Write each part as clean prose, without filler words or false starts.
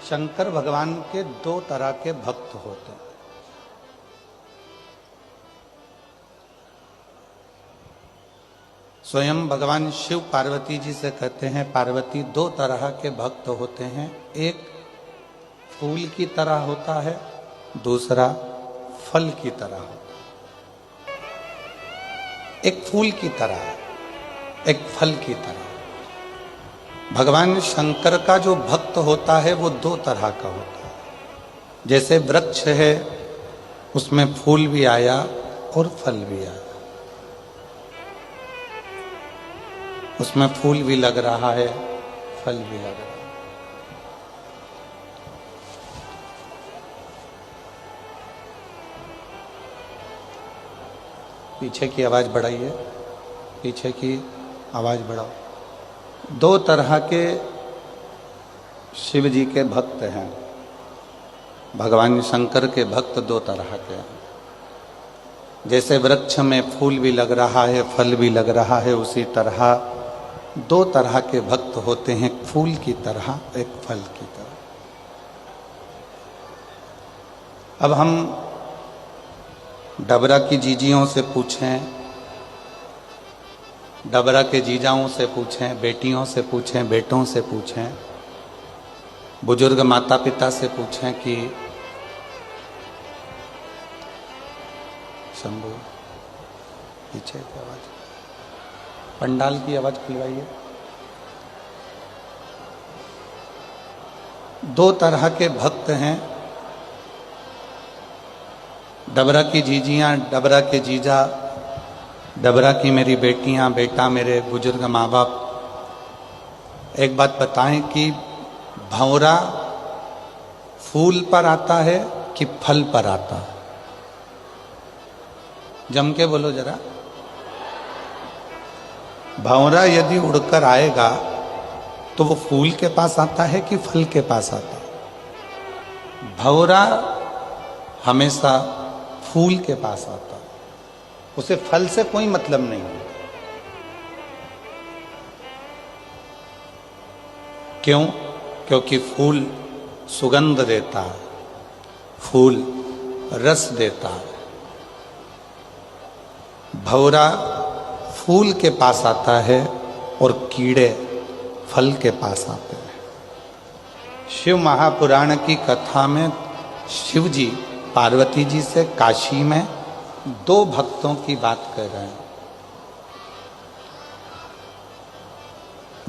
शंकर भगवान के दो तरह के भक्त होते हैं। स्वयं भगवान शिव पार्वती जी से कहते हैं, पार्वती दो तरह के भक्त होते हैं, एक फूल की तरह होता है, दूसरा फल की तरह होता है। एक फूल की तरह, एक फल की तरह। भगवान शंकर का जो भक्त होता है वो दो तरह का होता है। जैसे वृक्ष है, उसमें फूल भी आया और फल भी आया, उसमें फूल भी लग रहा है, फल भी लग रहा है। पीछे की आवाज बढ़ाइए, पीछे की आवाज बढ़ाओ। दो तरह के शिव जी के भक्त हैं, भगवान शंकर के भक्त दो तरह के हैं। जैसे वृक्ष में फूल भी लग रहा है, फल भी लग रहा है, उसी तरह दो तरह के भक्त होते हैं, एक फूल की तरह, एक फल की तरह। अब हम डबरा की जीजियों से पूछें, डबरा के जीजाओं से पूछें, बेटियों से पूछें, बेटों से पूछें, बुजुर्ग माता पिता से पूछें कि शंभू पीछे की आवाज, पंडाल की आवाज खुलवाइए। दो तरह के भक्त हैं, डबरा की जीजियां, डबरा के जीजा, डबरा की मेरी बेटियां, बेटा, मेरे बुजुर्ग माँ बाप। एक बात बताएं कि भंवरा फूल पर आता है कि फल पर आता है? जम के बोलो जरा। भंवरा यदि उड़कर आएगा तो वो फूल के पास आता है कि फल के पास आता है? भंवरा हमेशा फूल के पास आता है, उसे फल से कोई मतलब नहीं है। क्यों? क्योंकि फूल सुगंध देता है, फूल रस देता है। भंवरा फूल के पास आता है और कीड़े फल के पास आते हैं। शिव महापुराण की कथा में शिव जी पार्वती जी से काशी में दो भक्तों की बात कर रहे हैं।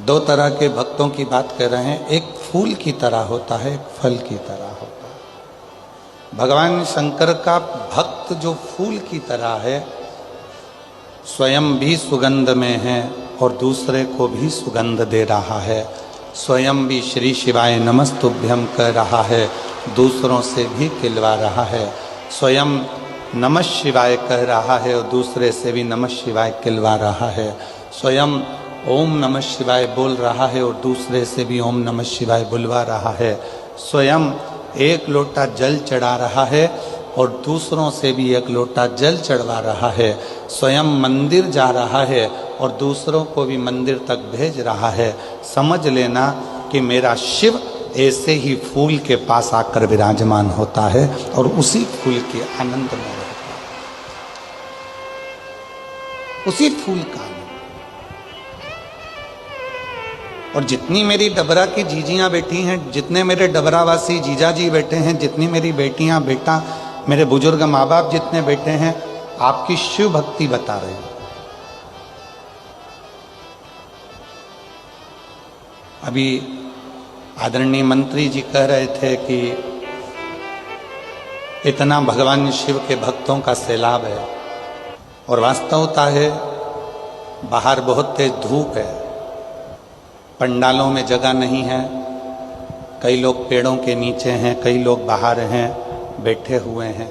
दो तरह के भक्तों की बात कर रहे हैं, एक फूल की तरह होता है, एक फल की तरह होता है। भगवान शंकर का भक्त जो फूल की तरह है, स्वयं भी सुगंध में है और दूसरे को भी सुगंध दे रहा है। स्वयं भी श्री शिवाय नमस्तुभ्यं कह रहा है, दूसरों से भी खिलवा रहा है। स्वयं नमः शिवाय कह रहा है और दूसरे से भी नमः शिवाय खिलवा रहा है। स्वयं ओम नमः शिवाय बोल रहा है और दूसरे से भी ओम नमः शिवाय बुलवा रहा है। स्वयं एक लोटा जल चढ़ा रहा है और दूसरों से भी एक लोटा जल चढ़वा रहा है। स्वयं मंदिर जा रहा है और दूसरों को भी मंदिर तक भेज रहा है। समझ लेना कि मेरा शिव ऐसे ही फूल के पास आकर विराजमान होता है और उसी फूल के आनंद में रहता है, उसी फूल का आनंद। और जितनी मेरी डबरा की जीजियां बैठी हैं, जितने मेरे डबरावासी जीजा जी बैठे हैं, जितनी मेरी बेटियां, बेटा, मेरे बुजुर्ग माँ बाप जितने बैठे हैं, आपकी शिव भक्ति बता रहे हैं। अभी आदरणीय मंत्री जी कह रहे थे कि इतना भगवान शिव के भक्तों का सैलाब है, और वास्तवता है बाहर बहुत तेज धूप है, पंडालों में जगह नहीं है, कई लोग पेड़ों के नीचे हैं, कई लोग बाहर हैं, बैठे हुए हैं।